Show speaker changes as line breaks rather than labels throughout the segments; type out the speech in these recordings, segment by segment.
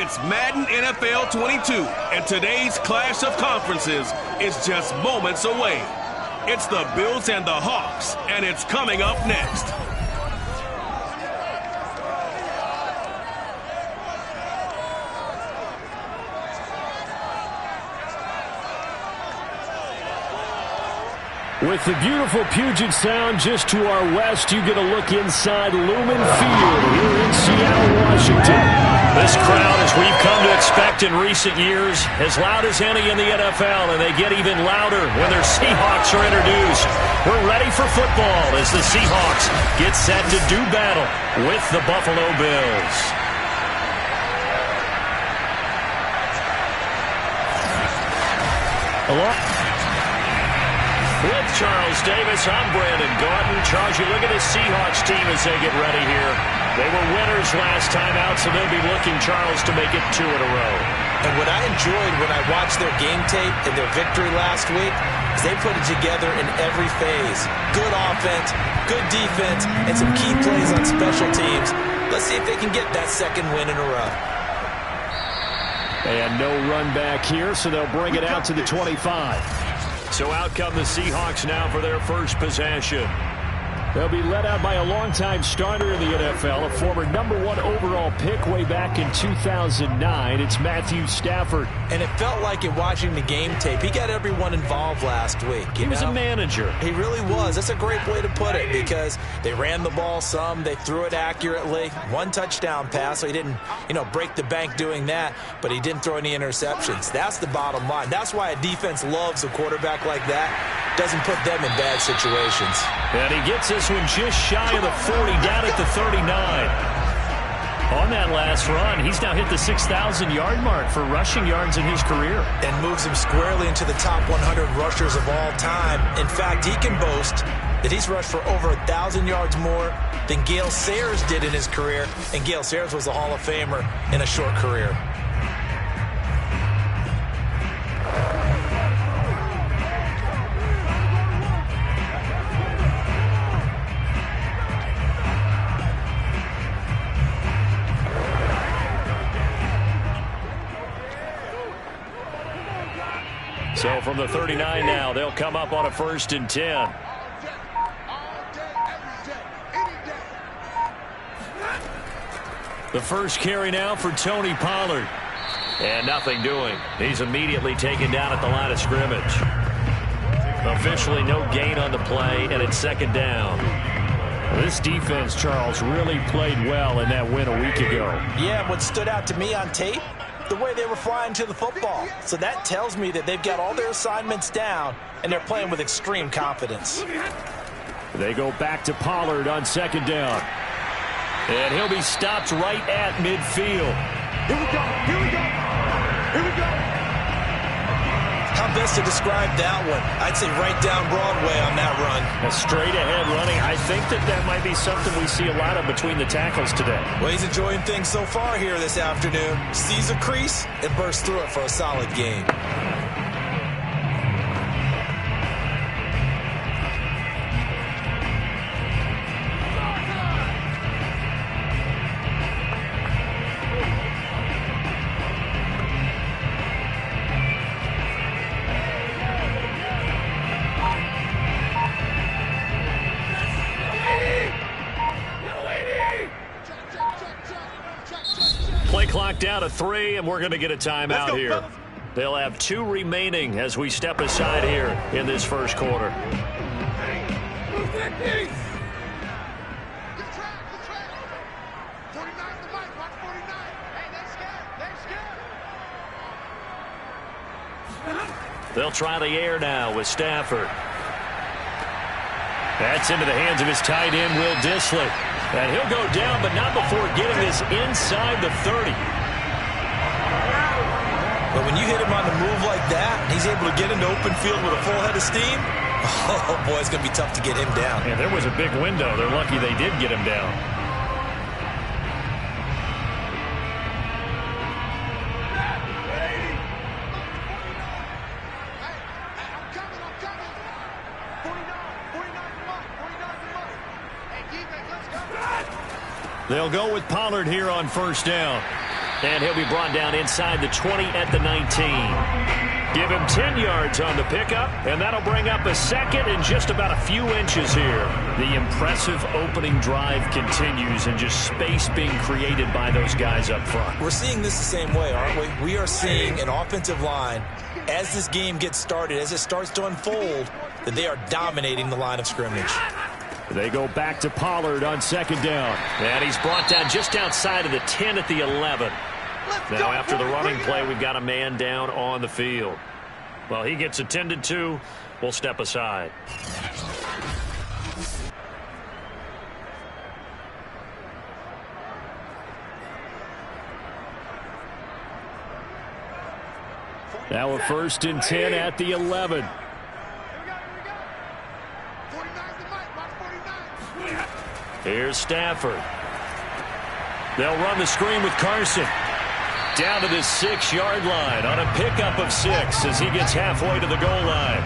It's Madden NFL 22, and today's clash of conferences is just moments away. It's the Bills and the Hawks, and it's coming up next.
With the beautiful Puget Sound just to our west, you get a look inside Lumen Field here in Seattle, Washington.
This crowd, as we've come to expect in recent years, as loud as any in the NFL, and they get even louder when their Seahawks are introduced. We're ready for football as the Seahawks get set to do battle with the Buffalo Bills. With Charles Davis, I'm Brandon Gordon. Charles, you look at this Seahawks team as they get ready here. They were winners last time out, so they'll be looking, Charles, to make it 2 in a row.
And what I enjoyed when I watched their game tape and their victory last week is they put it together in every phase. Good offense, good defense, and some key plays on special teams. Let's see if they can get that second win in a row.
And no run back here, so they'll bring it out to the 25.
So out come the Seahawks now for their first possession.
They'll be led out by a longtime starter in the NFL, a former #1 overall pick way back in 2009. It's Matthew Stafford.
And it felt like in watching the game tape, he got everyone involved last week.
He was a manager.
He really was. That's a great way to put it because they ran the ball some, they threw it accurately. 1 touchdown pass, so he didn't, break the bank doing that, but he didn't throw any interceptions. That's the bottom line. That's why a defense loves a quarterback like that. Doesn't put them in bad situations.
And he gets this one just shy of the 40, down at the 39. On that last run, he's now hit the 6,000-yard mark for rushing yards in his career.
And moves him squarely into the top 100 rushers of all time. In fact, he can boast that he's rushed for over 1,000 yards more than Gale Sayers did in his career. And Gale Sayers was a Hall of Famer in a short career.
So from the 39 now, they'll come up on a 1st and 10. The first carry now for Tony Pollard. And nothing doing. He's immediately taken down at the line of scrimmage. Officially no gain on the play, and it's 2nd down.
This defense, Charles, really played well in that win a week ago.
Yeah, what stood out to me on tape, the way they were flying to the football. So that tells me that they've got all their assignments down, and they're playing with extreme confidence.
They go back to Pollard on 2nd down.
And he'll be stopped right at midfield.
Here we go, here we go, here we go.
How best to describe that one? I'd say right down Broadway on that run.
A straight-ahead running. I think that might be something we see a lot of between the tackles today.
Well, he's enjoying things so far here this afternoon. Sees a crease and bursts through it for a solid gain.
Clock down to 3, and we're going to get a timeout here. They'll have 2 remaining as we step aside here in this first quarter. They'll try the air now with Stafford. That's into the hands of his tight end, Will Dissly. And he'll go down, but not before getting this inside the 30.
But when you hit him on the move like that, and he's able to get into open field with a full head of steam, oh, boy, it's going to be tough to get him down.
Yeah, there was a big window. They're lucky they did get him down. They'll go with Pollard here on 1st down.
And he'll be brought down inside the 20 at the 19. Give him 10 yards on the pickup, and that'll bring up a second and just about a few inches here. The impressive opening drive continues, and just space being created by those guys up front.
We're seeing this the same way, aren't we? We are seeing an offensive line, as this game gets started, as it starts to unfold, that they are dominating the line of scrimmage.
They go back to Pollard on second down. And he's brought down just outside of the 10 at the 11. Now, after the running play, we've got a man down on the field. Well, he gets attended to. We'll step aside. Now a 1st and 10 at the 11. Here's Stafford. They'll run the screen with Carson. Down to the 6-yard line on a pickup of 6 as he gets halfway to the goal line.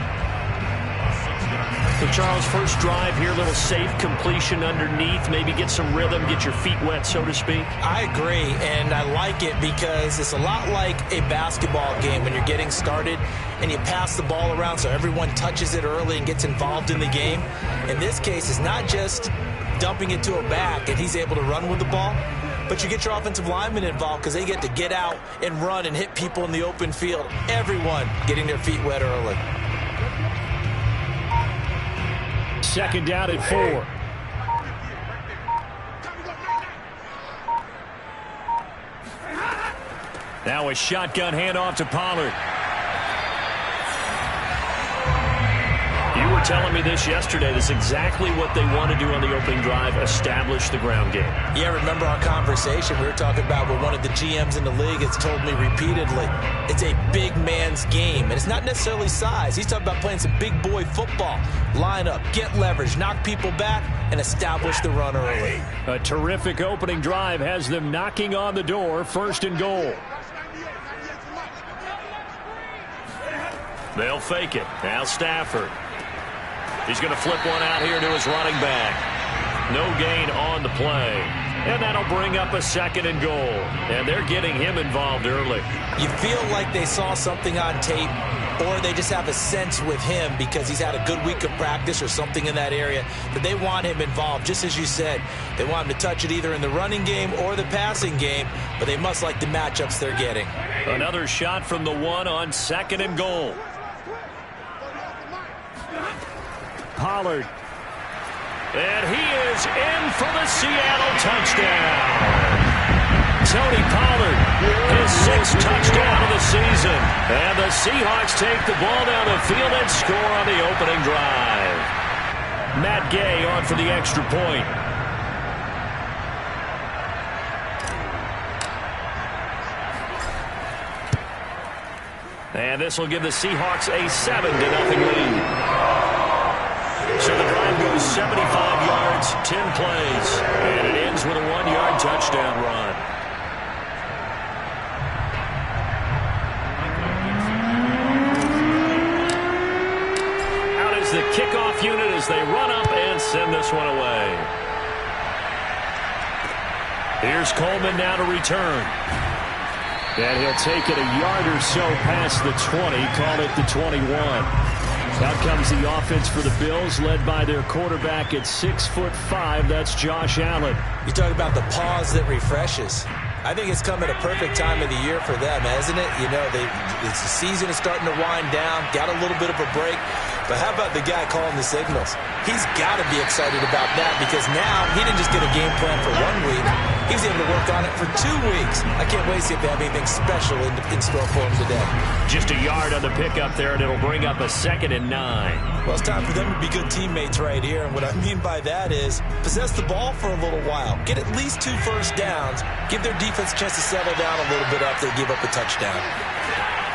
So, Charles, first drive here, little safe completion underneath. Maybe get some rhythm, get your feet wet, so to speak.
I agree, and I like it because it's a lot like a basketball game when you're getting started and you pass the ball around so everyone touches it early and gets involved in the game. In this case, it's not just dumping it to a back and he's able to run with the ball, but you get your offensive linemen involved because they get to get out and run and hit people in the open field. Everyone getting their feet wet early.
Second down at 4. Now a shotgun handoff to Pollard. You were telling me this yesterday. This is exactly what they want to do on the opening drive, establish the ground game.
Yeah, remember our conversation we were talking about with one of the GMs in the league has told me repeatedly, it's a big man's game, and it's not necessarily size. He's talking about playing some big boy football. Line up, get leverage, knock people back, and establish the run early.
A terrific opening drive has them knocking on the door, 1st and goal. They'll fake it. Now Stafford. He's going to flip one out here to his running back. No gain on the play. And that'll bring up a 2nd and goal. And they're getting him involved early.
You feel like they saw something on tape, or they just have a sense with him because he's had a good week of practice or something in that area that they want him involved. Just as you said, they want him to touch it either in the running game or the passing game, but they must like the matchups they're getting.
Another shot from the 1 on 2nd and goal. Pollard. And he is in for the Seattle touchdown. Tony Pollard, his 6th touchdown of the season. And the Seahawks take the ball down the field and score on the opening drive. Matt Gay on for the extra point. And this will give the Seahawks a 7-0 lead. So the drive goes 75 yards, 10 plays, and it ends with a 1-yard touchdown run. Out is the kickoff unit as they run up and send this one away. Here's Coleman now to return. And he'll take it a yard or so past the 20, call it the 21. Out comes the offense for the Bills, led by their quarterback at 6'5". That's Josh Allen.
You talk about the pause that refreshes. I think it's come at a perfect time of the year for them, hasn't it? You know, the season is starting to wind down, got a little bit of a break. But how about the guy calling the signals? He's got to be excited about that because now he didn't just get a game plan for 1 week. He was able to work on it for 2 weeks. I can't wait to see if they have anything special in store for him today.
Just a yard on the pickup there, and it'll bring up a 2nd and 9.
Well, it's time for them to be good teammates right here. And what I mean by that is possess the ball for a little while. Get at least 2 first downs. Give their defense a chance to settle down a little bit after they give up a touchdown.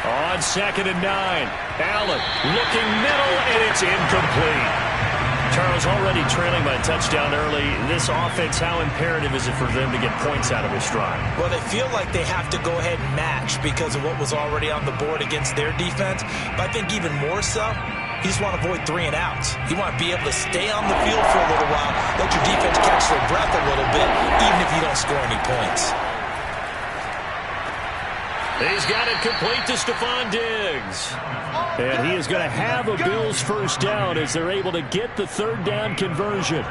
On 2nd and 9, Allen looking middle, and it's incomplete. Charles already trailing by a touchdown early. This offense, how imperative is it for them to get points out of this drive?
Well, they feel like they have to go ahead and match because of what was already on the board against their defense. But I think even more so, you just want to avoid 3 and outs. You want to be able to stay on the field for a little while, let your defense catch their breath a little bit, even if you don't score any points.
He's got it complete to Stephon Diggs. And he is going to have a Bills first down as they're able to get the third down conversion.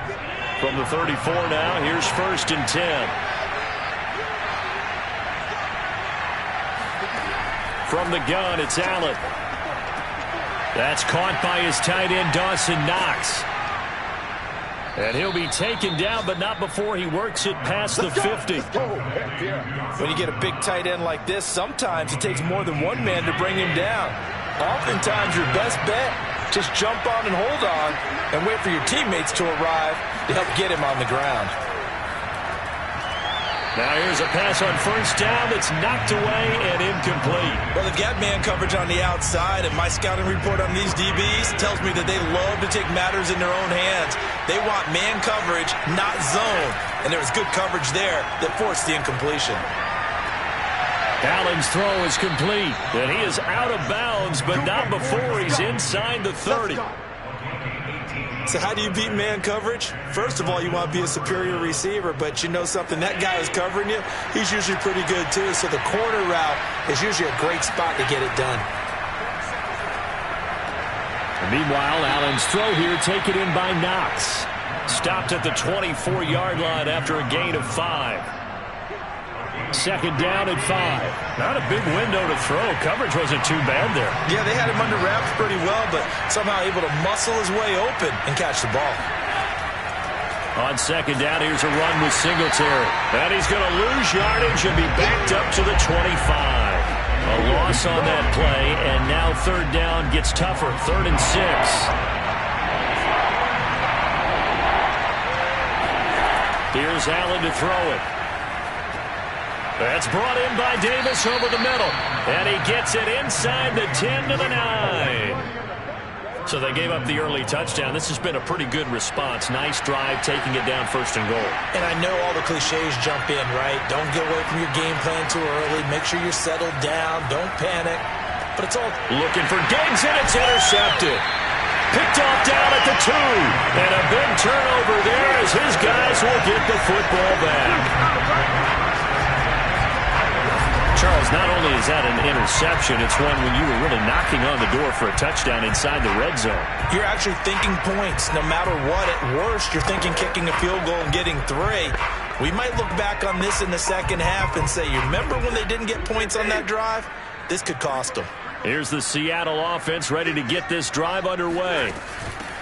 From the 34 now, here's 1st and 10. From the gun, it's Allen. That's caught by his tight end, Dawson Knox. And he'll be taken down, but not before he works it past the 50.
When you get a big tight end like this, sometimes it takes more than one man to bring him down. Oftentimes, your best bet, just jump on and hold on and wait for your teammates to arrive to help get him on the ground.
Now here's a pass on 1st down that's knocked away and incomplete.
Well, they've got man coverage on the outside, and my scouting report on these DBs tells me that they love to take matters in their own hands. They want man coverage, not zone. And there was good coverage there that forced the incompletion.
Allen's throw is complete, and he is out of bounds, but not before he's inside the 30.
So how do you beat man coverage? First of all, you want to be a superior receiver, but you know something, that guy who's covering you, he's usually pretty good too. So the corner route is usually a great spot to get it done.
And meanwhile, Allen's throw here taken in by Knox. Stopped at the 24-yard line after a gain of 5. 2nd down and 5. Not a big window to throw. Coverage wasn't too bad there.
Yeah, they had him under wraps pretty well, but somehow able to muscle his way open and catch the ball.
On 2nd down, here's a run with Singletary. And he's going to lose yardage and be backed up to the 25. A loss on that play, and now 3rd down gets tougher. 3rd and 6. Here's Allen to throw it. That's brought in by Davis over the middle. And he gets it inside the 10 to the 9. So they gave up the early touchdown. This has been a pretty good response. Nice drive, taking it down 1st and goal.
And I know all the cliches jump in, right? Don't get away from your game plan too early. Make sure you're settled down. Don't panic. But it's all
looking for Diggs, and it's intercepted. Picked off down at the 2. And a big turnover there as his guys will get the football back. Charles, not only is that an interception, it's one when you were really knocking on the door for a touchdown inside the red zone.
You're actually thinking points. No matter what, at worst, you're thinking kicking a field goal and getting 3. We might look back on this in the second half and say, you remember when they didn't get points on that drive? This could cost them.
Here's the Seattle offense ready to get this drive underway.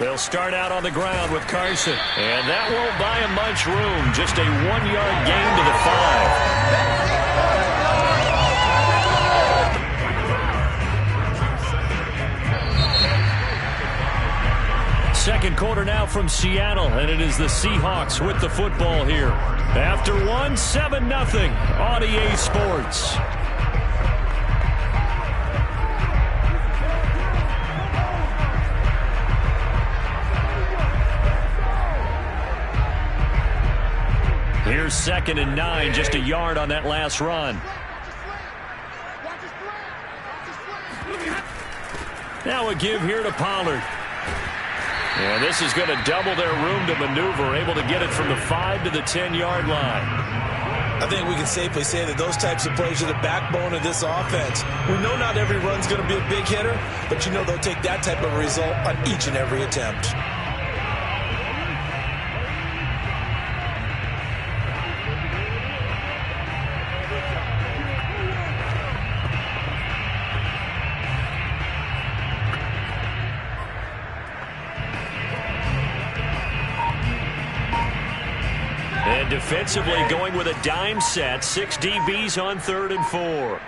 They'll start out on the ground with Carson. And that won't buy him much room. Just a 1-yard gain to the 5. Second quarter now from Seattle, and it is the Seahawks with the football here. After 7-0 on EA Sports. Here's 2nd and 9, just a yard on that last run. Now a give here to Pollard. And this is going to double their room to maneuver, able to get it from the 5 to the 10-yard line.
I think we can safely say that those types of plays are the backbone of this offense. We know not every run's going to be a big hitter, but you know they'll take that type of result on each and every attempt.
And defensively going with a dime set. 6 DBs on 3rd and 4.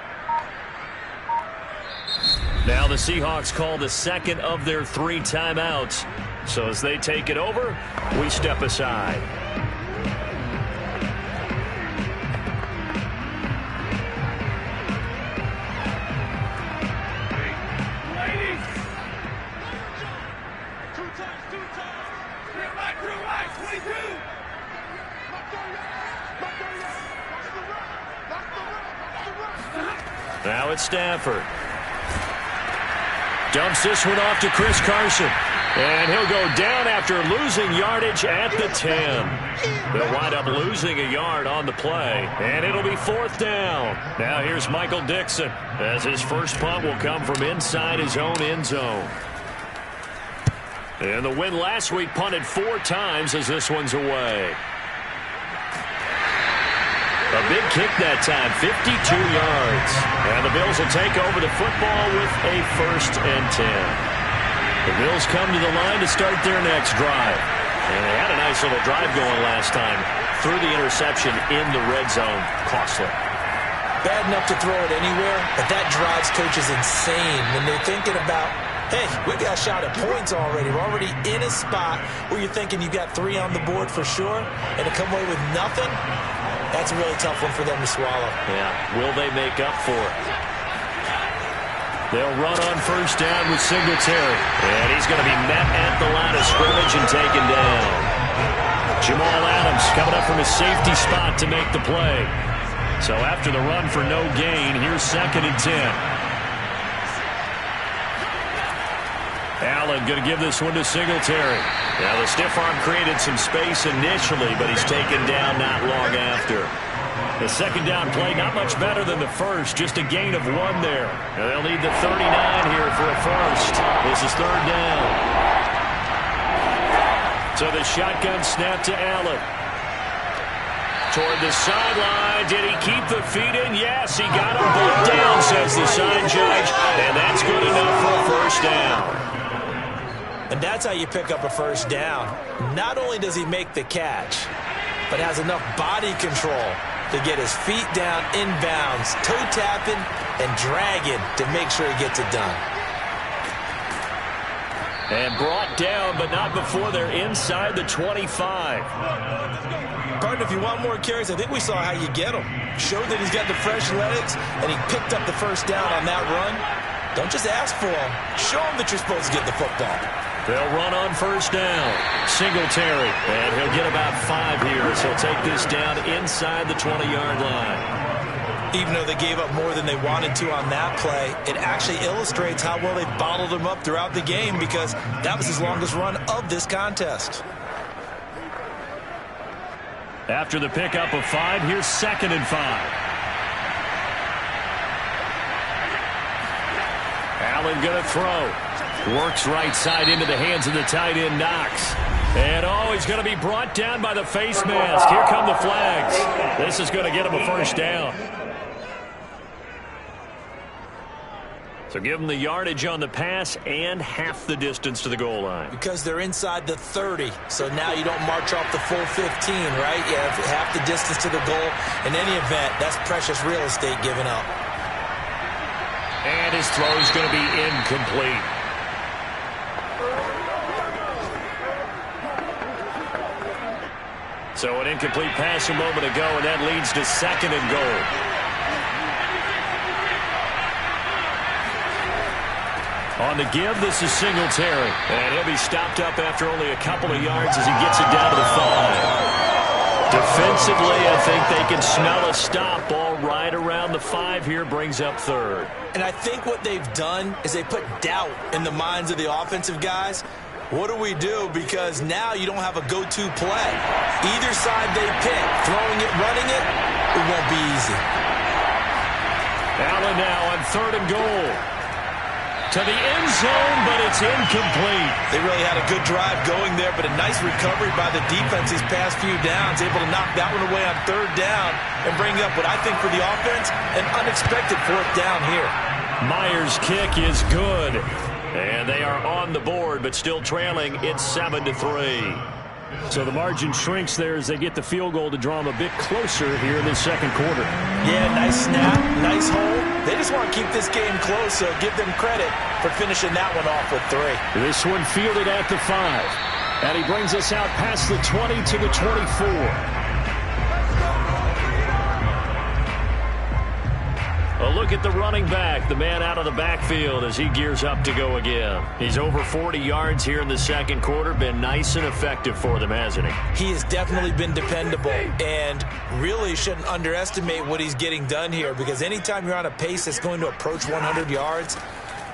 Now the Seahawks call the second of their 3 timeouts. So as they take it over, we step aside. Now it's Stafford. Dumps this one off to Chris Carson.
And he'll go down after losing yardage at the 10. They'll wind up losing a yard on the play, and it'll be 4th down. Now here's Michael Dixon, as his first punt will come from inside his own end zone. And the win last week punted 4 times as this one's away. A big kick that time, 52 yards. And the Bills will take over the football with a 1st and 10. The Bills come to the line to start their next drive. And they had a nice little drive going last time. Threw the interception in the red zone. Costly.
Bad enough to throw it anywhere, but that drives coaches insane when they're thinking about, hey, we've got a shot at points already. We're already in a spot where you're thinking you've got 3 on the board for sure, and to come away with nothing, that's a really tough one for them to swallow.
Yeah, will they make up for it? They'll run on 1st down with Singletary. And he's going to be met at the line of scrimmage and taken down. Jamal Adams coming up from a safety spot to make the play. So after the run for no gain, here's 2nd and 10. Allen going to give this one to Singletary. Now the stiff arm created some space initially, but he's taken down not long after. The 2nd down play, not much better than the first, just a gain of 1 there. And they'll need the 39 here for a first. This is 3rd down. So the shotgun snap to Allen. Toward the sideline. Did he keep the feet in? Yes, he got them both down, says the side judge. And that's good enough for a 1st down.
And that's how you pick up a 1st down. Not only does he make the catch, but has enough body control to get his feet down inbounds, toe tapping and dragging to make sure he gets it done.
And brought down, but not before they're inside the 25.
Pardon, if you want more carries, I think we saw how you get him. Showed that he's got the fresh legs, and he picked up the 1st down on that run. Don't just ask for him. Show him that you're supposed to get the football.
They'll run on 1st down. Singletary. And he'll get about 5 here as he'll take this down inside the 20-yard line.
Even though they gave up more than they wanted to on that play, it actually illustrates how well they bottled him up throughout the game because that was his longest run of this contest.
After the pickup of 5, here's 2nd and 5. Allen going to throw. Works right side into the hands of the tight end, Knox. And, he's going to be brought down by the face mask. Here come the flags. This is going to get him a 1st down. So give them the yardage on the pass and half the distance to the goal line.
Because they're inside the 30, so now you don't march off the full 15, right? You have half the distance to the goal. In any event, that's precious real estate given up.
And his throw is going to be incomplete. So an incomplete pass a moment ago, and that leads to 2nd and goal. On the give, this is Singletary. And he'll be stopped up after only a couple of yards as he gets it down to the 5. Defensively, I think they can smell a stop. Ball right around the 5 here, brings up 3rd.
And I think what they've done is they put doubt in the minds of the offensive guys. What do we do? Because now you don't have a go-to play. Either side they pick, throwing it, running it, it won't be easy.
Allen now on 3rd and goal. To the end zone, but it's incomplete.
They really had a good drive going there, but a nice recovery by the defense these past few downs, able to knock that one away on 3rd down and bring up what I think for the offense, an unexpected 4th down here.
Myers' kick is good. And they are on the board, but still trailing. It's 7-3. So the margin shrinks there as they get the field goal to draw them a bit closer here in the 2nd quarter.
Yeah, nice snap, nice hold. They just want to keep this game close, so give them credit for finishing that one off with 3.
This one fielded at the 5. And he brings us out past the 20 to the 24. A look at the running back, the man out of the backfield as he gears up to go again. He's over 40 yards here in the 2nd quarter. Been nice and effective for them, hasn't he?
He has definitely been dependable and really shouldn't underestimate what he's getting done here because anytime you're on a pace that's going to approach 100 yards,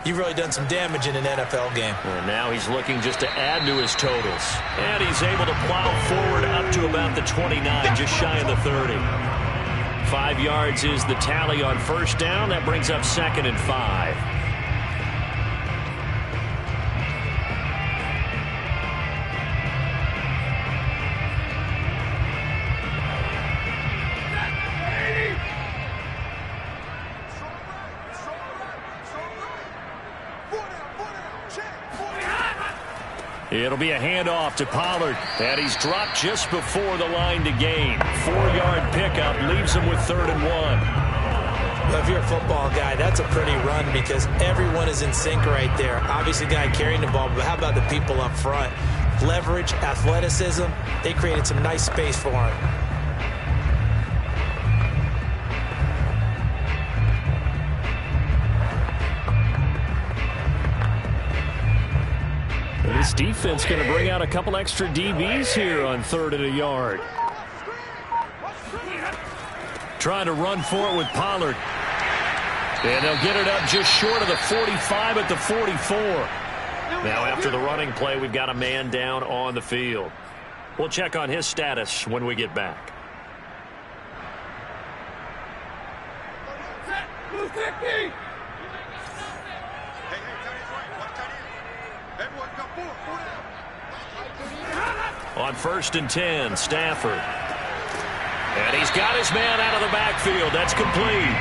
you've really done some damage in an NFL game.
And now he's looking just to add to his totals. And he's able to plow forward up to about the 29, just shy of the 30. 5 yards is the tally on first down. That brings up 2nd and 5. It'll be a handoff to Pollard, and he's dropped just before the line to gain. 4-yard pickup leaves him with 3rd and 1.
Well, if you're a football guy, that's a pretty run because everyone is in sync right there. Obviously, guy carrying the ball, but how about the people up front? Leverage, athleticism, they created some nice space for him.
This defense going to bring out a couple extra DBs here on 3rd and a yard. Trying to run for it with Pollard. And they'll get it up just short of the 45 at the 44. Now after the running play, we've got a man down on the field. We'll check on his status when we get back. On 1st and 10, Stafford. And he's got his man out of the backfield. That's complete.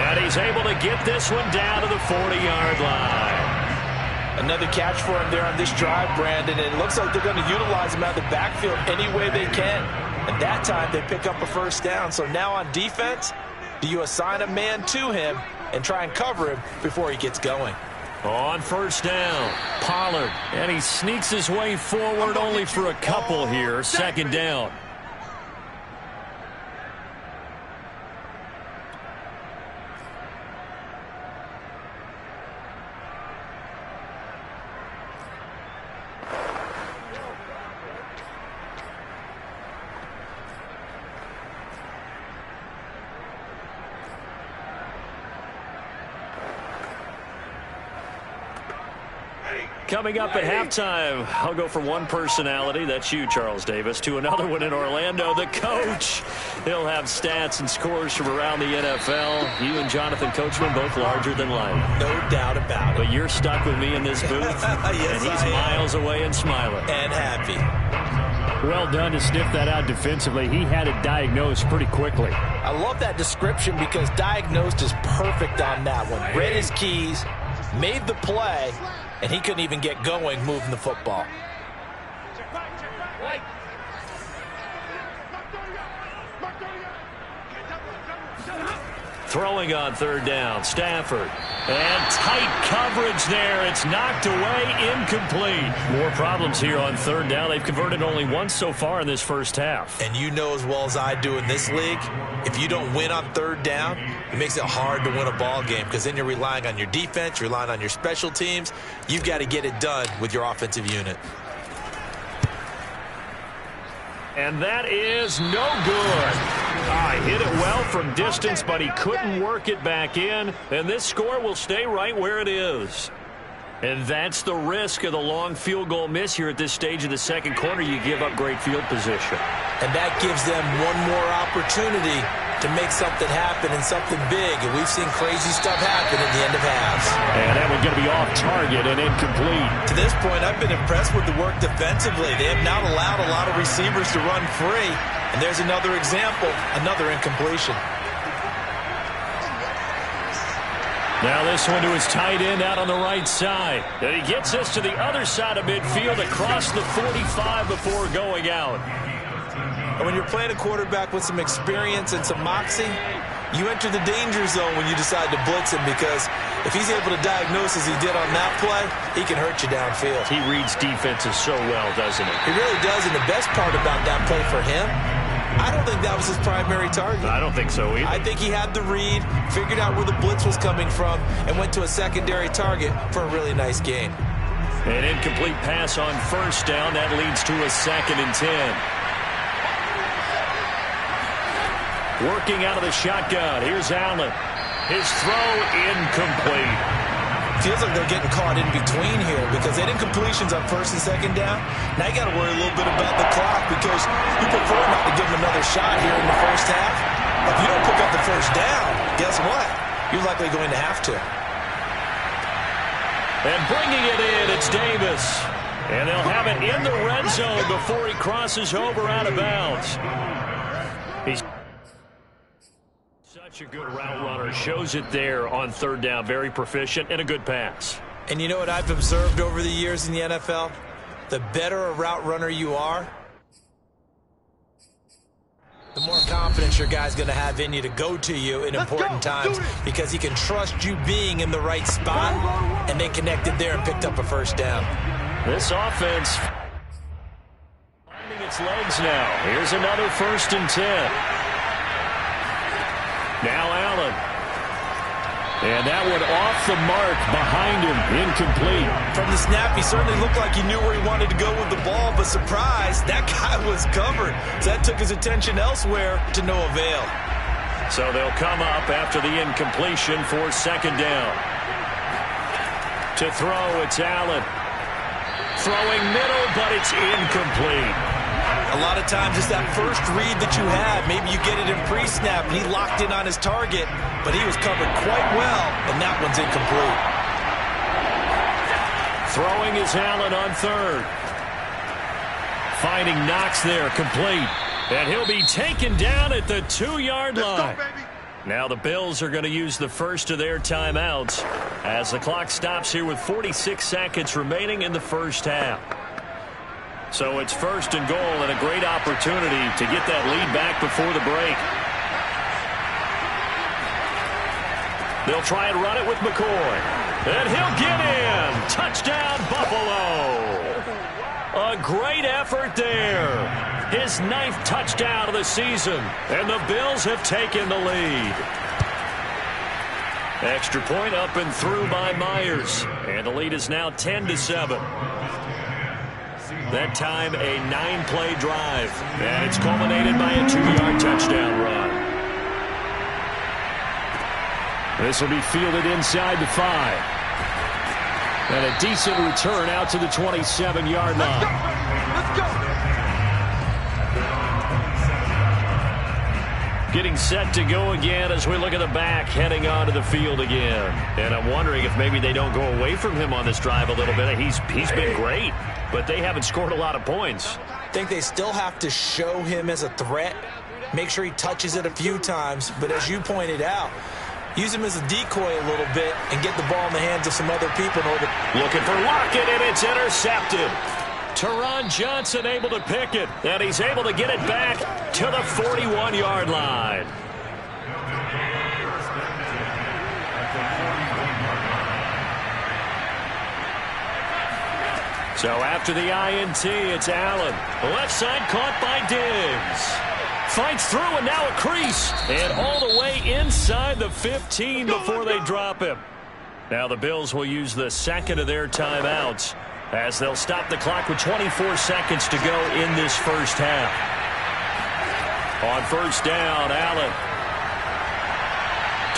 And he's able to get this one down to the 40-yard line.
Another catch for him there on this drive, Brandon. And it looks like they're going to utilize him out of the backfield any way they can. And that time they pick up a first down. So now on defense, do you assign a man to him and try and cover him before he gets going?
On first down, Pollard, and he sneaks his way forward only for a couple here. 2nd down. Coming up at halftime, I'll go from one personality, that's you, Charles Davis, to another one in Orlando, the coach. He'll have stats and scores from around the NFL. You and Jonathan Coachman both larger than life.
No doubt about it.
But you're stuck with me in this booth,
yes,
and he's miles away and smiling.
And happy.
Well done to sniff that out defensively. He had it diagnosed pretty quickly.
I love that description because diagnosed is perfect on that one. Read his keys, made the play, and he couldn't even get going moving the football.
Throwing on 3rd down, Stafford. And tight coverage there. It's knocked away, incomplete. More problems here on 3rd down. They've converted only once so far in this first half.
And you know as well as I do in this league, if you don't win on 3rd down, it makes it hard to win a ball game because then you're relying on your defense, you're relying on your special teams. You've got to get it done with your offensive unit.
And that is no good. Hit it well from distance, but he couldn't work it back in. And this score will stay right where it is. And that's the risk of the long field goal miss here at this stage of the second quarter. You give up great field position.
And that gives them one more opportunity to make something happen and something big. And we've seen crazy stuff happen at the end of halves.
And that one's going to be off target and incomplete.
To this point, I've been impressed with the work defensively. They have not allowed a lot of receivers to run free. And there's another example, another incompletion.
Now this one to his tight end out on the right side. And he gets this to the other side of midfield across the 45 before going out.
And when you're playing a quarterback with some experience and some moxie, you enter the danger zone when you decide to blitz him because if he's able to diagnose as he did on that play, he can hurt you downfield.
He reads defenses so well, doesn't he?
He really does, and the best part about that play for him, I don't think that was his primary target.
I don't think so either.
I think he had the read, figured out where the blitz was coming from, and went to a secondary target for a really nice gain.
An incomplete pass on first down. That leads to a 2nd and 10. Working out of the shotgun. Here's Allen. His throw incomplete.
feels like they're getting caught in between here because they didn't completions on first and second down. Now you got to worry a little bit about the clock because you prefer not to give them another shot here in the first half. If you don't pick up the first down, guess what? You're likely going to have to.
And bringing it in, it's Davis. And they'll have it in the red zone before he crosses over out of bounds. He's such a good route runner. Shows it there on third down. Very proficient and a good pass.
And you know what I've observed over the years in the NFL? The better a route runner you are, the more confidence your guy's going to have in you to go to you in important times because he can trust you being in the right spot, and they connected there and picked up a first down.
This offense finding its legs now. Here's another 1st and 10. Now Allen. And that one off the mark behind him, incomplete.
From the snap, he certainly looked like he knew where he wanted to go with the ball, but surprise, that guy was covered. So that took his attention elsewhere to no avail.
So they'll come up after the incompletion for second down. To throw, it's Allen. Throwing middle, but it's incomplete.
A lot of times it's that first read that you have. Maybe you get it in pre-snap, and he locked in on his target, but he was covered quite well, and that one's incomplete.
Throwing is Allen on third. Finding Knox there, complete. And he'll be taken down at the 2-yard line. Now the Bills are going to use the first of their timeouts as the clock stops here with 46 seconds remaining in the first half. So it's 1st and goal and a great opportunity to get that lead back before the break. They'll try and run it with McCoy. And he'll get in. Touchdown, Buffalo. A great effort there. His 9th touchdown of the season. And the Bills have taken the lead. Extra point up and through by Myers. And the lead is now 10-7. That time a 9-play drive. And it's culminated by a 2-yard touchdown run. This will be fielded inside the 5. And a decent return out to the 27-yard line.
Let's go.
Getting set to go again as we look at the back heading onto the field again. And I'm wondering if maybe they don't go away from him on this drive a little bit. He's been great, but they haven't scored a lot of points.
I think they still have to show him as a threat, make sure he touches it a few times, but as you pointed out, use him as a decoy a little bit and get the ball in the hands of some other people in order.
Looking for Lockett, and it's intercepted. Teron Johnson able to pick it, and he's able to get it back to the 41-yard line. So after the INT, it's Allen. Left side caught by Diggs. Fights through, and now a crease. And all the way inside the 15 before they drop him. Now the Bills will use the second of their timeouts as they'll stop the clock with 24 seconds to go in this first half. On first down, Allen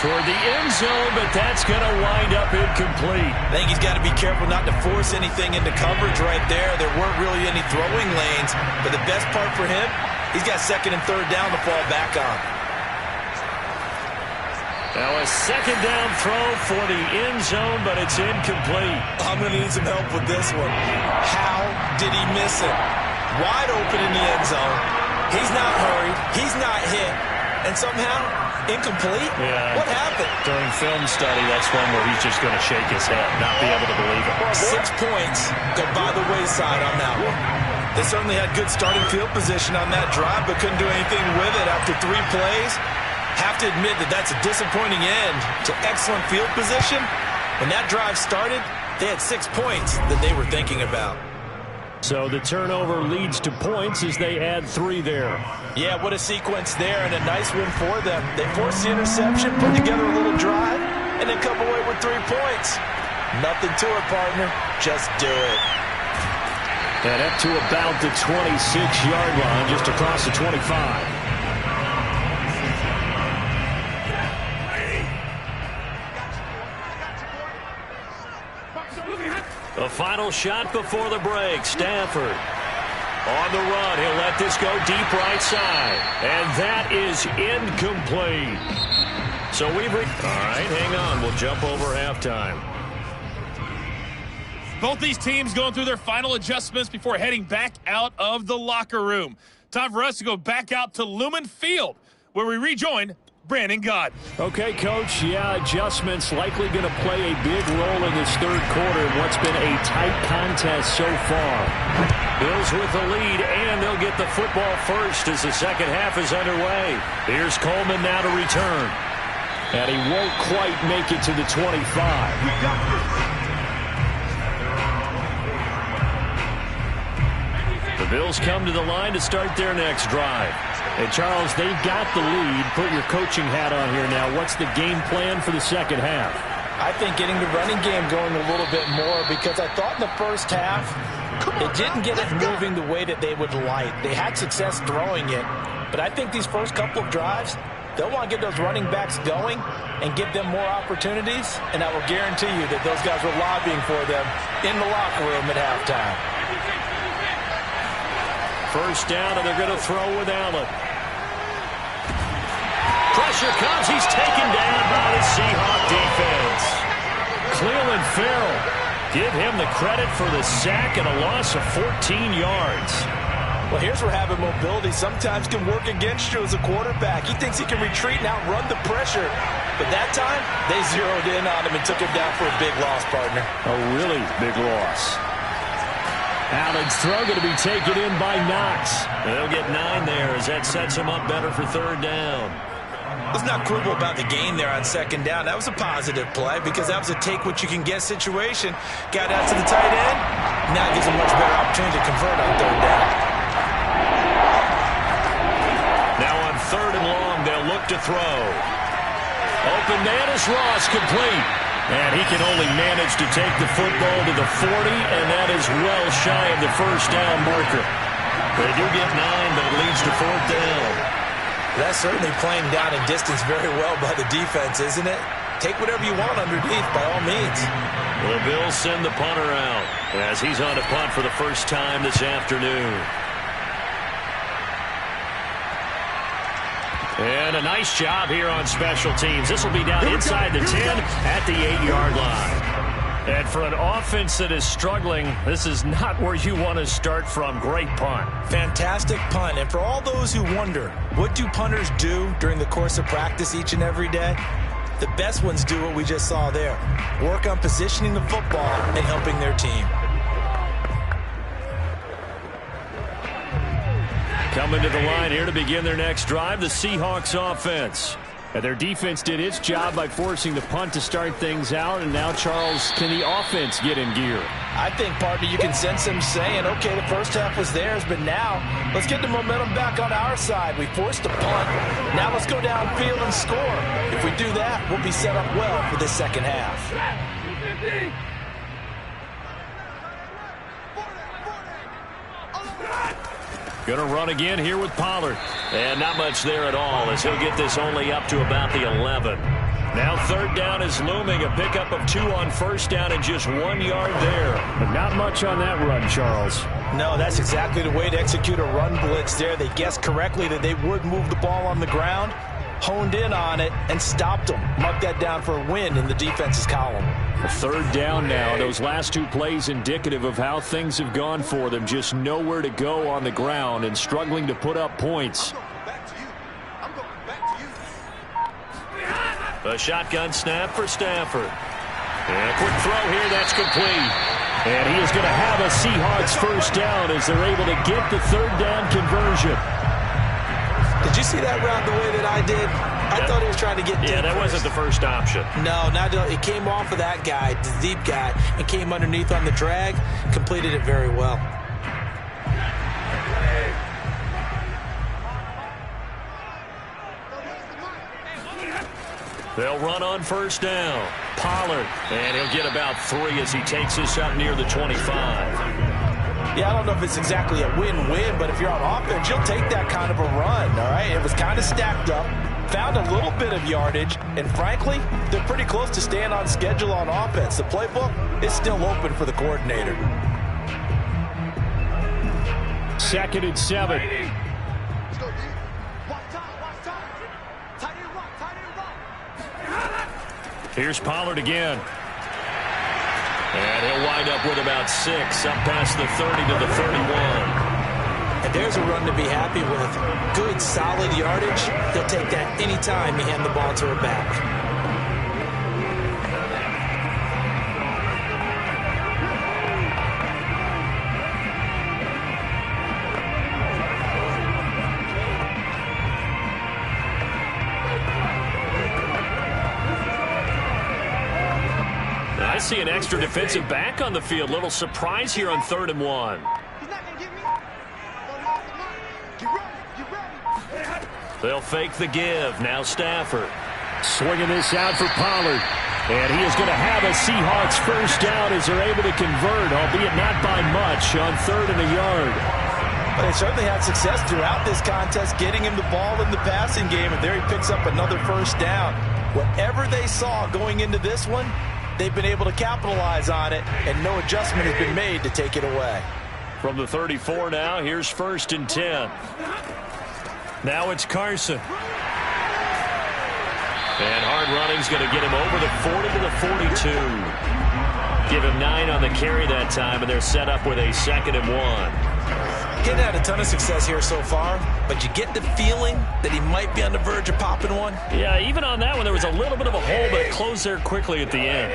toward the end zone, but that's going to wind up incomplete.
I think he's got to be careful not to force anything into coverage right there. There weren't really any throwing lanes, but the best part for him, he's got second and third down to fall back on.
Now a second down throw for the end zone, but it's incomplete.
I'm going to need some help with this one. How did he miss it? Wide open in the end zone. He's not hurried. He's not hit. And somehow, incomplete?
Yeah.
What happened?
During film study, that's one where he's just going to shake his head, not be able to believe it.
6 points go by the wayside on that one. They certainly had good starting field position on that drive, but couldn't do anything with it after 3 plays. Have to admit that that's a disappointing end to excellent field position. When that drive started, they had 6 points that they were thinking about.
So the turnover leads to points as they add 3 there.
Yeah, what a sequence there, and a nice win for them. They forced the interception, put together a little drive, and then come away with 3 points. Nothing to it, partner. Just do it.
And up to about the 26-yard line, just across the 25. final shot before the break. Stafford on the run. He'll let this go deep right side. And that is incomplete. So all right, hang on. We'll jump over halftime.
Both these teams going through their final adjustments before heading back out of the locker room. Time for us to go back out to Lumen Field, where we rejoin Brandon Gott.
Okay, Coach. Yeah, adjustments likely going to play a big role in this third quarter in what's been a tight contest so far.
Bills with the lead, and they'll get the football first as the second half is underway. Here's Coleman now to return. And he won't quite make it to the 25. The Bills come to the line to start their next drive.
And, Charles, they've got the lead. Put your coaching hat on here now. What's the game plan for the second half?
I think getting the running game going a little bit more, because I thought in the first half it didn't get it moving the way that they would like. They had success throwing it, but I think these first couple of drives, they'll want to get those running backs going and give them more opportunities, and I will guarantee you that those guys were lobbying for them in the locker room at halftime.
First down, and they're going to throw with Allen. Pressure comes. He's taken down by the Seahawk defense. Cleveland Farrell, give him the credit for the sack and a loss of 14 yards.
Well, here's where having mobility sometimes can work against you as a quarterback. He thinks he can retreat and outrun the pressure. But that time, they zeroed in on him and took him down for a big loss, partner.
A really big loss. Allen's throw going to be taken in by Knox.
They'll get 9 there as that sets him up better for third down.
Let's not quibble about the gain there on second down. That was a positive play because that was a take-what-you-can-get situation. Got out to the tight end. Now gives him much better opportunity to convert on third down.
Now on third and long, they'll look to throw. Open man is Ross, complete. And he can only manage to take the football to the 40, and that is well shy of the first down marker. They do get 9, but it leads to fourth down.
That's certainly playing down in distance very well by the defense, isn't it? Take whatever you want underneath, by all means.
Well, the Bills send the punter out as he's on a punt for the first time this afternoon. And a nice job here on special teams. This will be down inside the 10 at the 8-yard line. And for an offense that is struggling, this is not where you want to start from. Great punt.
Fantastic punt. And for all those who wonder, what do punters do during the course of practice each and every day? The best ones do what we just saw there. Work on positioning the football and helping their team.
Coming to the line here to begin their next drive, the Seahawks offense.
And their defense did its job by forcing the punt to start things out. And now, Charles, can the offense get in gear?
I think, partner, you can sense him saying, okay, the first half was theirs, but now let's get the momentum back on our side. We forced a punt. Now let's go downfield and score. If we do that, we'll be set up well for this second half.
Going to run again here with Pollard. And not much there at all as he'll get this only up to about the 11. Now third down is looming. A pickup of 2 on first down and just 1 yard there.
But not much on that run, Charles.
No, that's exactly the way to execute a run blitz there. They guessed correctly that they would move the ball on the ground, honed in on it, and stopped them. Mark that down for a win in the defense's column.
A third down now. Those last 2 plays indicative of how things have gone for them. Just nowhere to go on the ground and struggling to put up points.
A shotgun snap for Stafford. And a quick throw here. That's complete.
And he is going to have a Seahawks first down as they're able to get the third down conversion.
Did you see that route the way that I did? I thought he was trying to get deep.
Yeah, that wasn't the first option.
No, it came off of that guy, the deep guy, and came underneath on the drag. Completed it very well.
They'll run on first down. Pollard, and he'll get about 3 as he takes this up near the 25.
Yeah, I don't know if it's exactly a win-win, but if you're on offense, you'll take that kind of a run, all right? It was kind of stacked up. found a little bit of yardage, and frankly, they're pretty close to staying on schedule on offense. The playbook is still open for the coordinator.
2nd and 7. Here's Pollard again. And he'll wind up with about 6, up past the 30 to the 31.
And there's a run to be happy with. Good, solid yardage. They'll take that anytime you hand the ball to her back.
I see an extra defensive back on the field. Little surprise here on 3rd and 1. They'll fake the give. Now Stafford. Swinging this out for Pollard. And he is going to have a Seahawks first down as they're able to convert, albeit not by much, on 3rd and a yard.
But they certainly had success throughout this contest, getting him the ball in the passing game, and there he picks up another first down. Whatever they saw going into this one, they've been able to capitalize on it, and no adjustment has been made to take it away.
From the 34 now, here's 1st and 10. Now it's Carson. And hard running's going to get him over the 40 to the 42. Give him 9 on the carry that time, and they're set up with a 2nd and 1.
Getting had a ton of success here so far, but you get the feeling that he might be on the verge of popping one.
Yeah, even on that one, there was a little bit of a hole, but it closed there quickly at the end.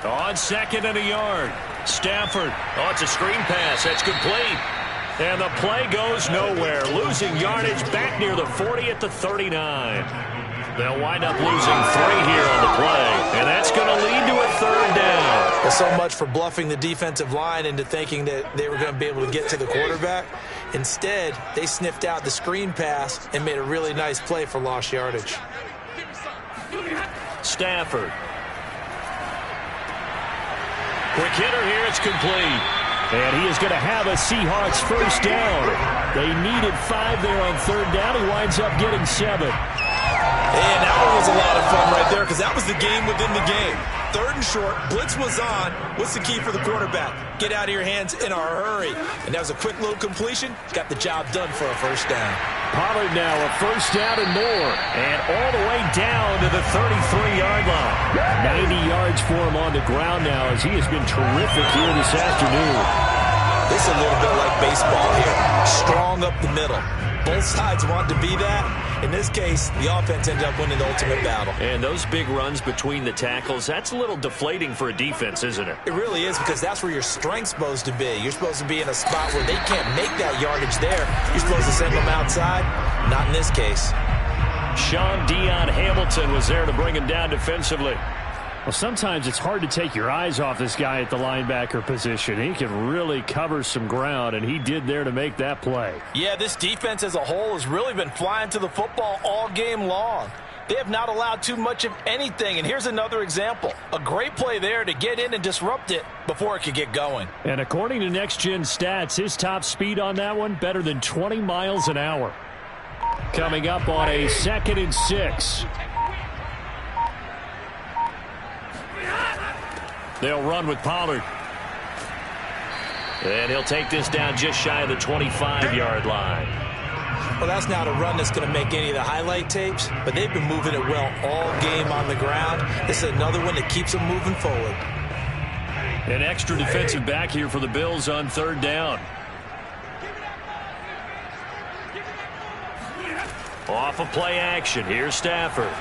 On 2nd and a yard. Stafford. Oh, it's a screen pass. That's complete. And the play goes nowhere. Losing yardage back near the 40 at the 39. They'll wind up losing 3 here on the play. And that's going to lead to a 3rd down.
Well, so much for bluffing the defensive line into thinking that they were going to be able to get to the quarterback. Instead, they sniffed out the screen pass and made a really nice play for lost yardage.
Stafford. Quick hitter here. It's complete. And he is going to have a Seahawks first down. They needed 5 there on 3rd down. He winds up getting 7.
And that one was a lot of fun right there because that was the game within the game. 3rd and short, blitz was on. What's the key for the quarterback? Get out of your hands in a hurry. And that was a quick little completion. Got the job done for a first down.
Pollard now a first down and more. And all the way down to the 33-yard line. 90 yards for him on the ground now as he has been terrific here this afternoon.
This is a little bit like baseball here. Strong up the middle. Both sides want to be that. In this case, the offense ended up winning the ultimate battle.
And those big runs between the tackles, that's a little deflating for a defense, isn't it?
It really is because that's where your strength's supposed to be. You're supposed to be in a spot where they can't make that yardage there. You're supposed to send them outside. Not in this case.
Sean Dion Hamilton was there to bring him down defensively. Well, sometimes it's hard to take your eyes off this guy at the linebacker position. He can really cover some ground, and he did there to make that play.
Yeah, this defense as a whole has really been flying to the football all game long. They have not allowed too much of anything, and here's another example. A great play there to get in and disrupt it before it could get going.
And according to Next Gen Stats, his top speed on that one, better than 20 miles an hour. Coming up on a 2nd and 6. They'll run with Pollard. And he'll take this down just shy of the 25-yard line.
Well, that's not a run that's going to make any of the highlight tapes, but they've been moving it well all game on the ground. This is another one that keeps them moving forward.
An extra defensive back here for the Bills on 3rd down. Off of play action. Here's Stafford.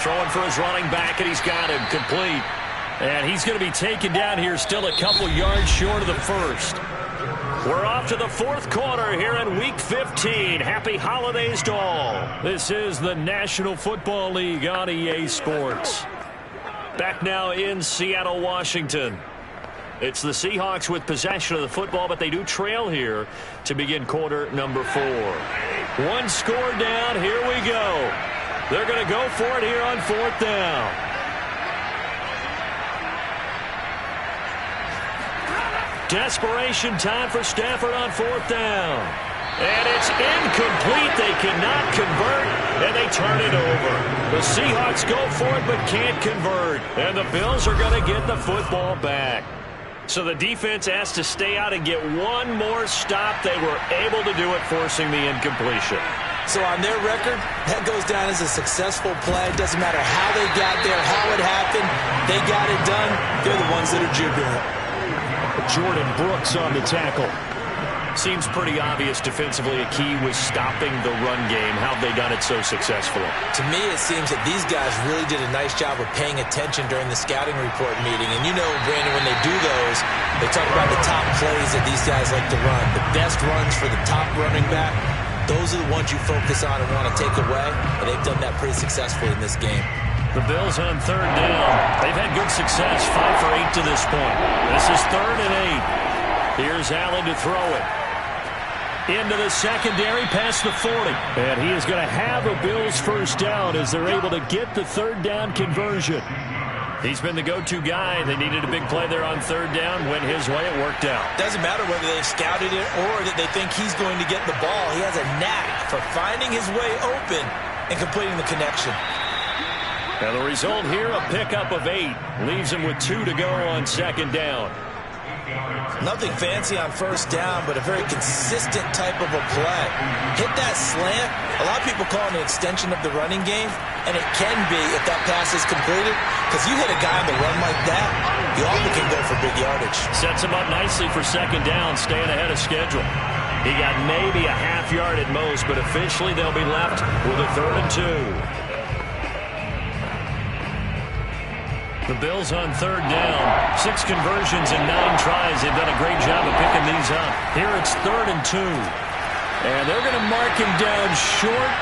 Throwing for his running back, and he's got him complete. And he's going to be taken down here still a couple yards short of the first. We're off to the 4th quarter here in Week 15. Happy holidays to all. This is the National Football League on EA Sports. Back now in Seattle, Washington. It's the Seahawks with possession of the football, but they do trail here to begin quarter number 4. 1 score down. Here we go. They're going to go for it here on 4th down.
Desperation time for Stafford on 4th down. And it's incomplete. They cannot convert, and they turn it over. The Seahawks go for it but can't convert, and the Bills are going to get the football back. So the defense has to stay out and get one more stop. They were able to do it, forcing the incompletion.
So on their record, that goes down as a successful play. Doesn't matter how they got there, how it happened. They got it done. They're the ones that are jubilant.
Jordan Brooks on the tackle. Seems pretty obvious defensively a key was stopping the run game. How have they done it so successfully?
To me, it seems that these guys really did a nice job of paying attention during the scouting report meeting. And you know, Brandon, when they do those, they talk about the top plays that these guys like to run. The best runs for the top running back, those are the ones you focus on and want to take away. And they've done that pretty successfully in this game.
The Bills on 3rd down. They've had good success, 5 for 8 to this point. This is 3rd and 8. Here's Allen to throw it. Into the secondary, past the 40. And he is going to have a Bills first down as they're able to get the 3rd down conversion. He's been the go-to guy. They needed a big play there on 3rd down. Went his way. It worked out.
Doesn't matter whether they've scouted it or that they think he's going to get the ball. He has a knack for finding his way open and completing the connection.
Now the result here, a pickup of 8. Leaves him with 2 to go on 2nd down.
Nothing fancy on 1st down, but a very consistent type of a play. Hit that slant. A lot of people call it an extension of the running game, and it can be if that pass is completed, because you hit a guy on the run like that, you often can go for big yardage.
Sets him up nicely for 2nd down, staying ahead of schedule. He got maybe a half yard at most, but officially they'll be left with a 3rd and 2. The Bills on 3rd down. 6 conversions and 9 tries. They've done a great job of picking these up. Here it's 3rd and 2. And they're going to mark him down short,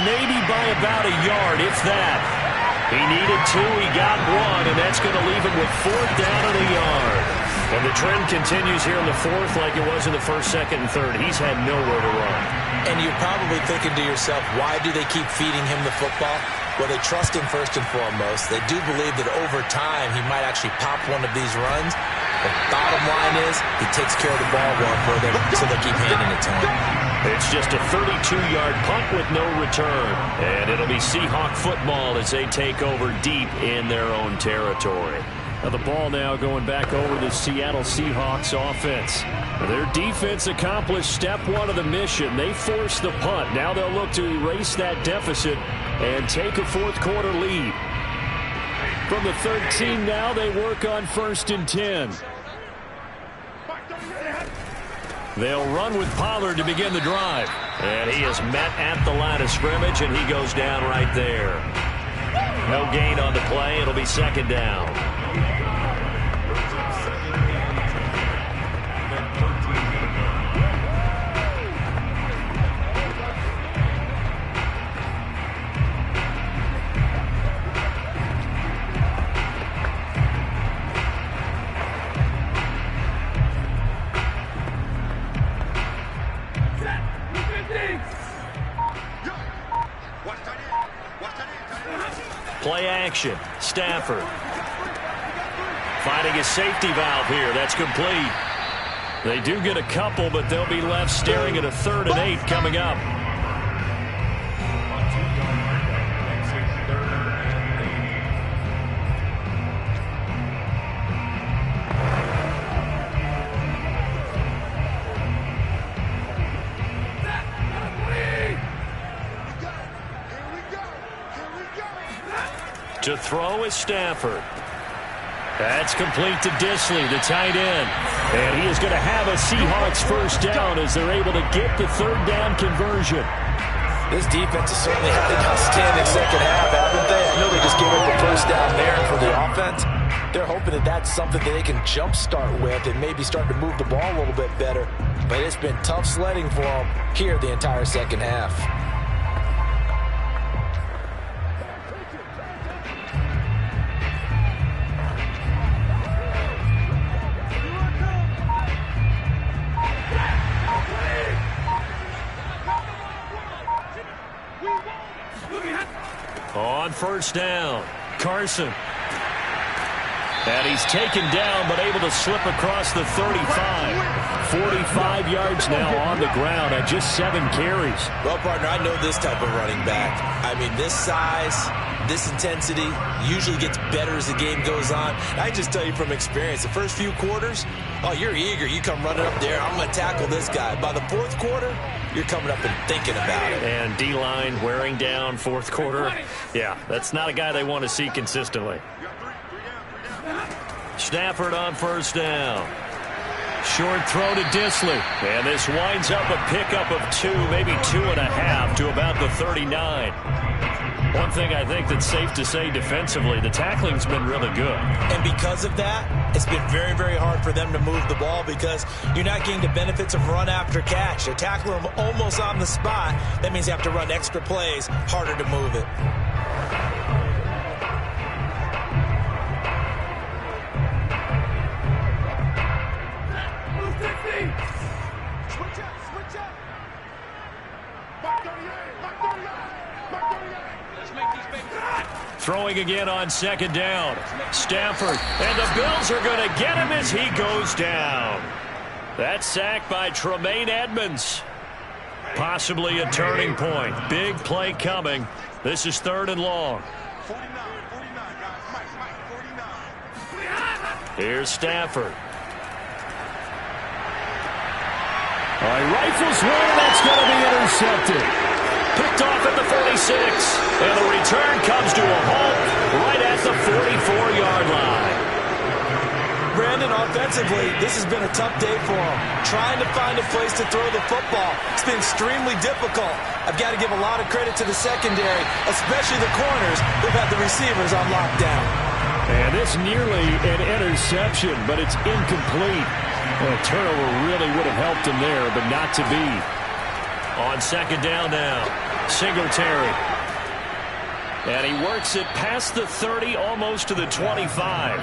maybe by about a yard, if that. He needed 2, he got 1, and that's going to leave him with 4th down and a yard. And the trend continues here in the 4th like it was in the 1st, 2nd, and 3rd. He's had nowhere to run.
And you're probably thinking to yourself, why do they keep feeding him the football? Well, they trust him first and foremost. They do believe that over time he might actually pop one of these runs. The bottom line is he takes care of the ball well for them, so they keep handing it to him.
It's just a 32-yard punt with no return. And it'll be Seahawk football as they take over deep in their own territory. Now the ball now going back over the Seattle Seahawks offense. Their defense accomplished step 1 of the mission. They forced the punt. Now they'll look to erase that deficit and take a 4th quarter lead. From the 13 now, they work on 1st and 10. They'll run with Pollard to begin the drive. And he is met at the line of scrimmage, and he goes down right there. No gain on the play. It'll be 2nd down. Play action. Stafford finding his safety valve here. That's complete. They do get a couple, but they'll be left staring at a 3rd and 8 coming up. To throw is Stafford. That's complete to Disley, the tight end. And he is going to have a Seahawks first down as they're able to get the 3rd down conversion.
This defense has certainly had an outstanding 2nd half, haven't they? I know they just gave up the first down there, and for the offense, they're hoping that that's something that they can jumpstart with and maybe start to move the ball a little bit better. But it's been tough sledding for them here the entire 2nd half. On 1st down, Carson.
And he's taken down, but able to slip across the 35. 45 yards now on the ground at just 7 carries.
Well, partner, I know this type of running back. I mean, this size, this intensity usually gets better as the game goes on. I just tell you from experience, the first few quarters, oh, you're eager. You come running up there, I'm going to tackle this guy. By the fourth quarter, you're coming up and thinking about it.
And D-line wearing down fourth quarter. Yeah, that's not a guy they want to see consistently. Stafford on first down. Short throw to Disley. And this winds up a pickup of 2, maybe 2.5 to about the 39. One thing I think that's safe to say defensively, the tackling's been really good.
And because of that, it's been very, very hard for them to move the ball because you're not getting the benefits of run after catch. They're tackling them almost on the spot. That means you have to run extra plays, harder to move it.
Throwing again on second down. Stafford, and the Bills are going to get him as he goes down. That sack by Tremaine Edmonds. Possibly a turning point. Big play coming. This is 3rd and long. Here's Stafford.
All right, rifles one, that's going to be intercepted.
Picked off at the 46, and the return comes to a halt right at the 44-yard line.
Brandon, offensively, this has been a tough day for him. Trying to find a place to throw the football. It's been extremely difficult. I've got to give a lot of credit to the secondary, especially the corners who've had the receivers on lockdown.
And it's nearly an interception, but it's incomplete. Well, a turnover really would have helped him there, but not to be.
On second down now, Singletary. And he works it past the 30, almost to the 25.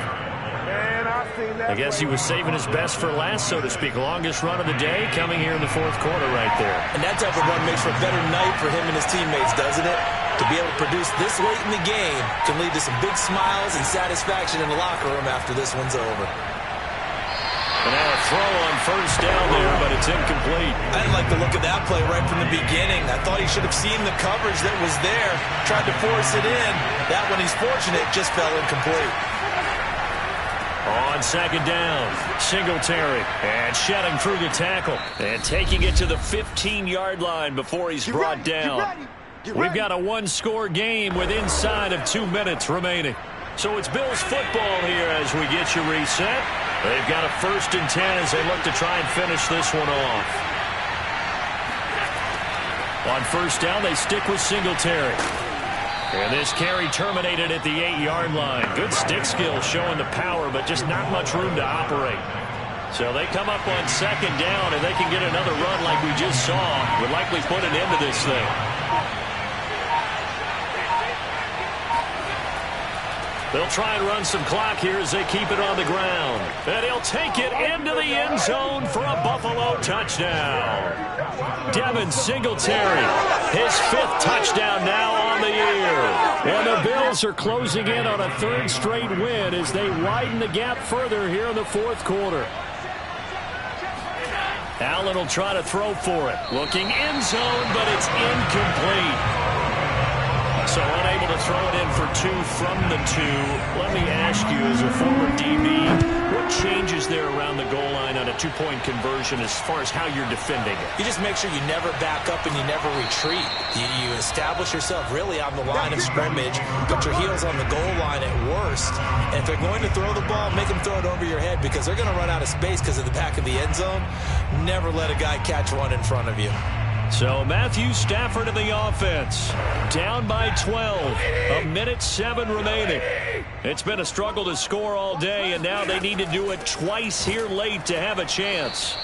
I guess he was saving his best for last, so to speak. Longest run of the day coming here in the fourth quarter right there.
And that type of run makes for a better night for him and his teammates, doesn't it? To be able to produce this late in the game can lead to some big smiles and satisfaction in the locker room after this one's over.
And now a throw on first down there, but it's incomplete.
I didn't like the look of that play right from the beginning. I thought he should have seen the coverage that was there, tried to force it in. That one, he's fortunate, just fell incomplete.
On second down, Singletary, and shedding through the tackle, and taking it to the 15-yard line before he's brought down. We've got a one-score game with inside of 2 minutes remaining. So it's Bills football here as we get you reset. They've got a 1st and 10 as they look to try and finish this one off. On first down, they stick with Singletary. And this carry terminated at the 8-yard line. Good stick skill showing the power, but just not much room to operate. So they come up on second down, and they can get another run like we just saw. Would likely put an end to this thing. They'll try and run some clock here as they keep it on the ground. And he'll take it into the end zone for a Buffalo touchdown. Devin Singletary, his 5th touchdown now on the year. And the Bills are closing in on a 3rd straight win as they widen the gap further here in the fourth quarter. Allen will try to throw for it. Looking end zone, but it's incomplete. So unable to throw it in for 2 from the 2. Let me ask you, as a former DB, what changes there around the goal line on a 2-point conversion as far as how you're defending it?
You just make sure you never back up and you never retreat. You establish yourself really on the line of scrimmage, put your heels on the goal line at worst. And if they're going to throw the ball, make them throw it over your head because they're going to run out of space because of the back of the end zone. Never let a guy catch one in front of you.
So Matthew Stafford in the offense, down by 12, 1:07 remaining. It's been a struggle to score all day, and now they need to do it twice here late to have a chance.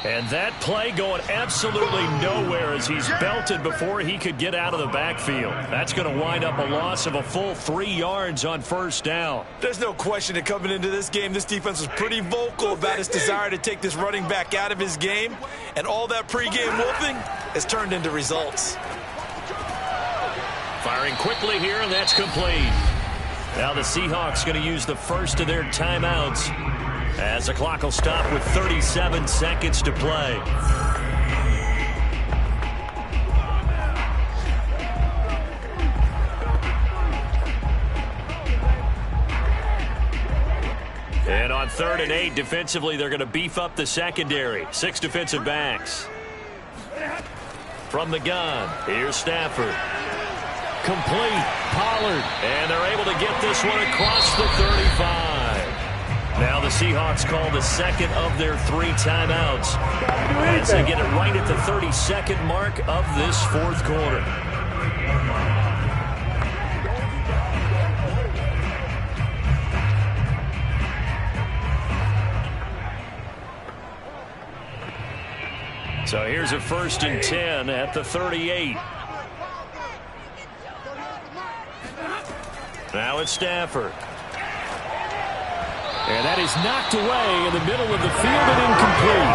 And that play going absolutely nowhere as he's belted before he could get out of the backfield. That's going to wind up a loss of a full 3 yards on first down.
There's no question that coming into this game, this defense was pretty vocal about its desire to take this running back out of his game. And all that pregame whooping has turned into results.
Firing quickly here, and that's complete. Now the Seahawks going to use the first of their timeouts as the clock will stop with 37 seconds to play. And on 3rd and 8, defensively, they're going to beef up the secondary. 6 defensive backs. From the gun, here's Stafford. Complete, Pollard. And they're able to get this one across the 35. Now the Seahawks call the second of their 3 timeouts as they get it right at the 32nd mark of this 4th quarter. So here's a 1st and 10 at the 38. Now it's Stafford.
And that is knocked away in the middle of the field and incomplete.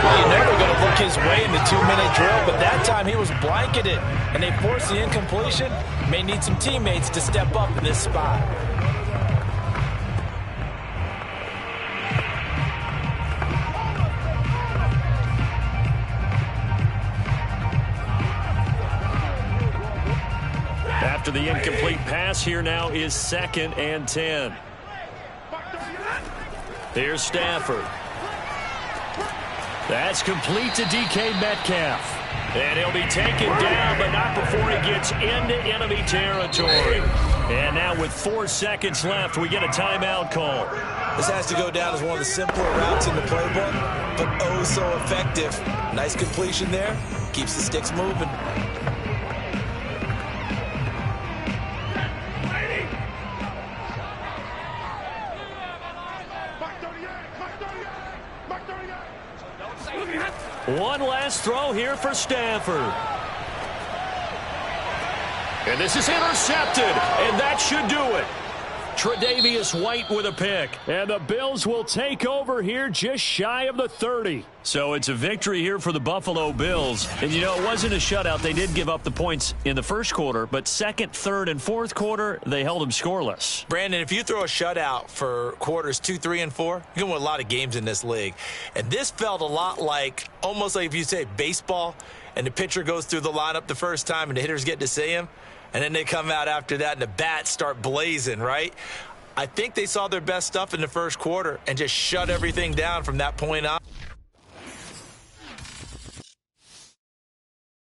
Well, you're never going to look his way in the 2-minute drill, but that time he was blanketed, and they forced the incompletion. May need some teammates to step up in this spot.
After the incomplete pass, here now is 2nd and 10. Here's Stafford. That's complete to DK Metcalf. And he'll be taken down, but not before he gets into enemy territory. And now with 4 seconds left, we get a timeout call.
This has to go down as one of the simpler routes in the playbook, but oh so effective. Nice completion there. Keeps the sticks moving.
One last throw here for Stafford. And this is intercepted, and that should do it. Tre'Davious White with a pick.
And the Bills will take over here just shy of the 30.
So it's a victory here for the Buffalo Bills. And, you know, it wasn't a shutout. They did give up the points in the 1st quarter, but 2nd, 3rd, and 4th quarter, they held them scoreless.
Brandon, if you throw a shutout for quarters 2, 3, and 4, you can win a lot of games in this league. And this felt a lot like, almost like if you say baseball, and the pitcher goes through the lineup the first time and the hitters get to see him, and then they come out after that and the bats start blazing, right? I think they saw their best stuff in the 1st quarter and just shut everything down from that point on.